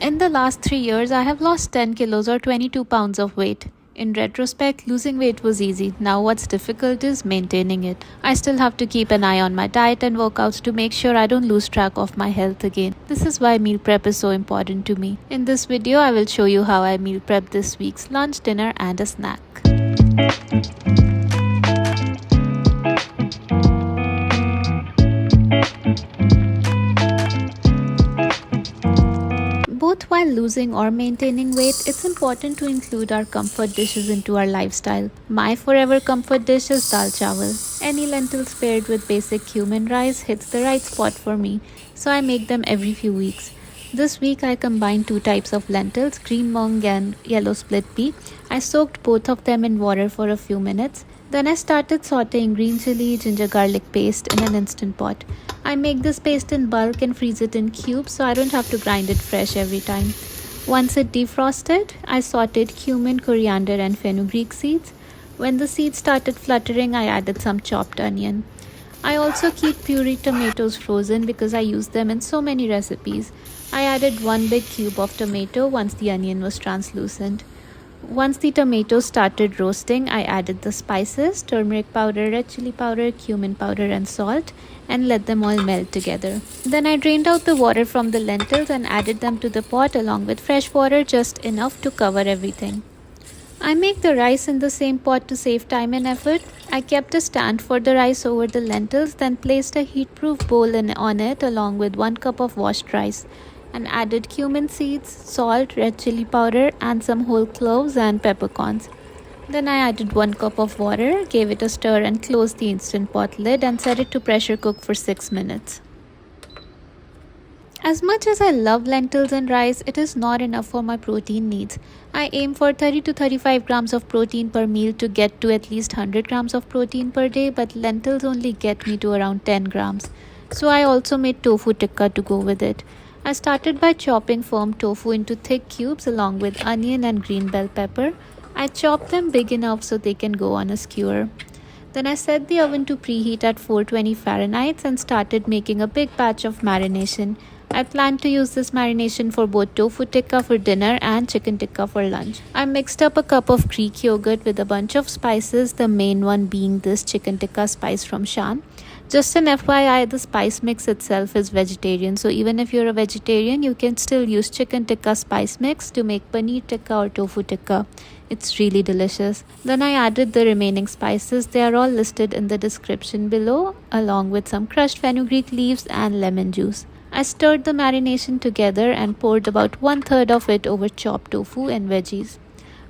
In the last 3 years, I have lost 10 kilos or 22 pounds of weight. In retrospect, losing weight was easy. Now what's difficult is maintaining it. I still have to keep an eye on my diet and workouts to make sure I don't lose track of my health again. This is why meal prep is so important to me. In this video, I will show you how I meal prep this week's lunch, dinner and a snack. Both while losing or maintaining weight, it's important to include our comfort dishes into our lifestyle. My forever comfort dish is dal chawal. Any lentils paired with basic cumin rice hits the right spot for me, so I make them every few weeks. This week I combined 2 types of lentils, green mung and yellow split pea. I soaked both of them in water for a few minutes. Then I started sauteing green chili, ginger garlic paste in an instant pot. I make this paste in bulk and freeze it in cubes so I don't have to grind it fresh every time. Once it defrosted, I sauteed cumin, coriander and fenugreek seeds. When the seeds started fluttering, I added some chopped onion. I also keep pureed tomatoes frozen because I use them in so many recipes. I added 1 big cube of tomato once the onion was translucent. Once the tomatoes started roasting, I added the spices, turmeric powder, red chili powder, cumin powder and salt and let them all melt together. Then I drained out the water from the lentils and added them to the pot along with fresh water, just enough to cover everything. I make the rice in the same pot to save time and effort. I kept a stand for the rice over the lentils, then placed a heat-proof bowl on it along with 1 cup of washed rice and added cumin seeds, salt, red chili powder and some whole cloves and peppercorns. Then I added 1 cup of water, gave it a stir and closed the instant pot lid and set it to pressure cook for 6 minutes. As much as I love lentils and rice, it is not enough for my protein needs. I aim for 30 to 35 grams of protein per meal to get to at least 100 grams of protein per day, but lentils only get me to around 10 grams. So I also made tofu tikka to go with it. I started by chopping firm tofu into thick cubes along with onion and green bell pepper. I chopped them big enough so they can go on a skewer. Then I set the oven to preheat at 420 Fahrenheit and started making a big batch of marination. I plan to use this marination for both tofu tikka for dinner and chicken tikka for lunch. I mixed up a cup of Greek yogurt with a bunch of spices, the main one being this chicken tikka spice from Shan. Just an FYI, the spice mix itself is vegetarian, so even if you're a vegetarian, you can still use chicken tikka spice mix to make paneer tikka or tofu tikka. It's really delicious. Then I added the remaining spices. They are all listed in the description below, along with some crushed fenugreek leaves and lemon juice. I stirred the marination together and poured about 1/3 of it over chopped tofu and veggies.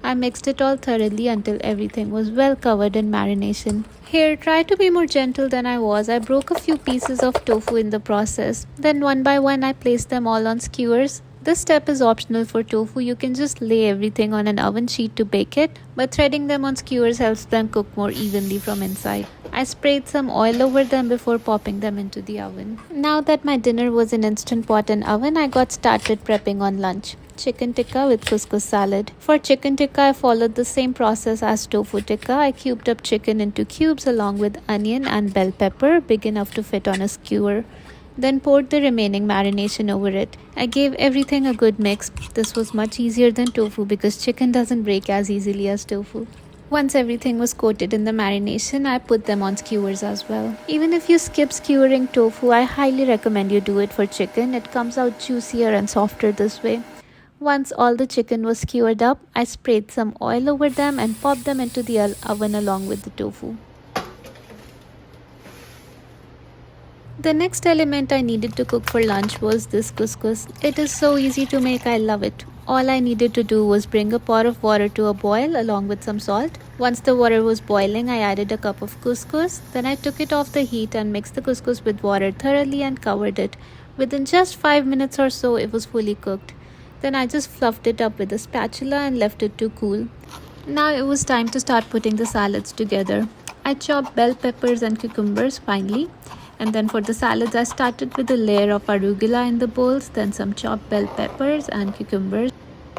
I mixed it all thoroughly until everything was well covered in marination. Here, try to be more gentle than I was. I broke a few pieces of tofu in the process. Then one by one I placed them all on skewers. This step is optional for tofu. You can just lay everything on an oven sheet to bake it, but threading them on skewers helps them cook more evenly from inside. I sprayed some oil over them before popping them into the oven. Now that my dinner was in instant pot and oven, I got started prepping on lunch. Chicken tikka with couscous salad. For chicken tikka, I followed the same process as tofu tikka. I cubed up chicken into cubes along with onion and bell pepper, big enough to fit on a skewer. Then poured the remaining marination over it. I gave everything a good mix. This was much easier than tofu because chicken doesn't break as easily as tofu. Once everything was coated in the marination, I put them on skewers as well. Even if you skip skewering tofu, I highly recommend you do it for chicken. It comes out juicier and softer this way. Once all the chicken was skewered up, I sprayed some oil over them and popped them into the oven along with the tofu. The next element I needed to cook for lunch was this couscous. It is so easy to make, I love it. All I needed to do was bring a pot of water to a boil along with some salt. Once the water was boiling, I added a cup of couscous. Then I took it off the heat and mixed the couscous with water thoroughly and covered it. Within just 5 minutes or so, it was fully cooked. Then I just fluffed it up with a spatula and left it to cool. Now it was time to start putting the salads together. I chopped bell peppers and cucumbers finely. And then for the salads, I started with a layer of arugula in the bowls, then some chopped bell peppers and cucumbers.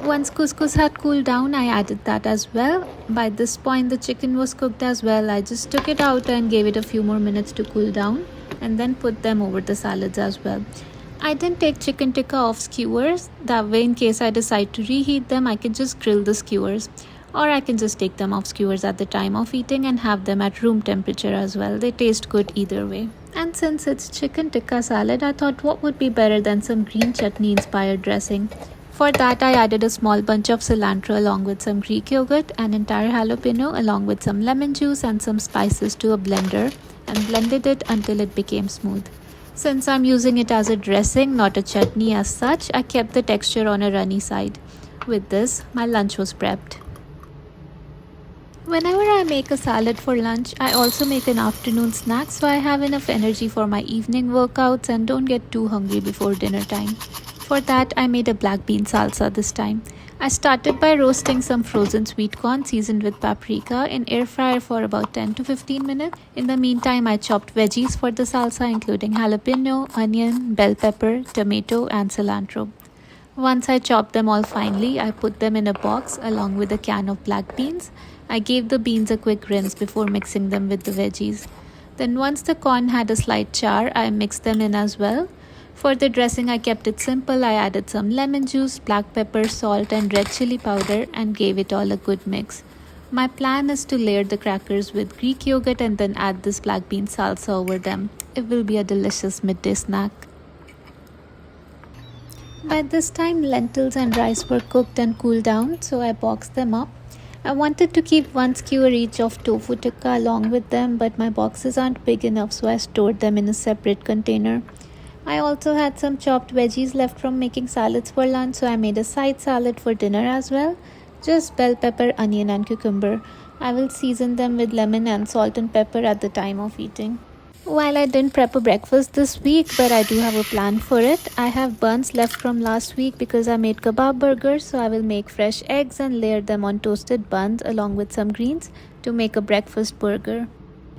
Once couscous had cooled down, I added that as well. By this point, the chicken was cooked as well. I just took it out and gave it a few more minutes to cool down and then put them over the salads as well. I didn't take chicken tikka off skewers. That way, in case I decide to reheat them, I can just grill the skewers. Or I can just take them off skewers at the time of eating and have them at room temperature as well. They taste good either way. And since it's chicken tikka salad, I thought what would be better than some green chutney inspired dressing. For that, I added a small bunch of cilantro along with some Greek yogurt, an entire jalapeno along with some lemon juice and some spices to a blender and blended it until it became smooth. Since I'm using it as a dressing, not a chutney as such, I kept the texture on a runny side. With this, my lunch was prepped. Whenever I make a salad for lunch, I also make an afternoon snack so I have enough energy for my evening workouts and don't get too hungry before dinner time. For that, I made a black bean salsa this time. I started by roasting some frozen sweet corn seasoned with paprika in air fryer for about 10 to 15 minutes. In the meantime, I chopped veggies for the salsa including jalapeno, onion, bell pepper, tomato and cilantro. Once I chopped them all finely, I put them in a box along with a can of black beans. I gave the beans a quick rinse before mixing them with the veggies. Then once the corn had a slight char, I mixed them in as well. For the dressing, I kept it simple. I added some lemon juice, black pepper, salt and red chili powder and gave it all a good mix. My plan is to layer the crackers with Greek yogurt and then add this black bean salsa over them. It will be a delicious midday snack. By this time, lentils and rice were cooked and cooled down, so I boxed them up. I wanted to keep one skewer each of tofu tikka along with them, but my boxes aren't big enough, so I stored them in a separate container. I also had some chopped veggies left from making salads for lunch, so I made a side salad for dinner as well. Just bell pepper, onion and cucumber. I will season them with lemon and salt and pepper at the time of eating. While I didn't prep a breakfast this week, but I do have a plan for it. I have buns left from last week because I made kebab burgers, so I will make fresh eggs and layer them on toasted buns along with some greens to make a breakfast burger.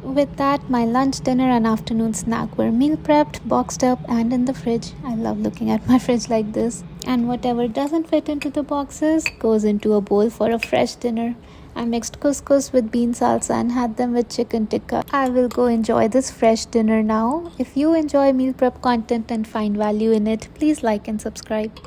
With that, my lunch, dinner and afternoon snack were meal prepped, boxed up and in the fridge. I love looking at my fridge like this. And whatever doesn't fit into the boxes goes into a bowl for a fresh dinner. I mixed couscous with bean salsa and had them with chicken tikka. I will go enjoy this fresh dinner now. If you enjoy meal prep content and find value in it, please like and subscribe.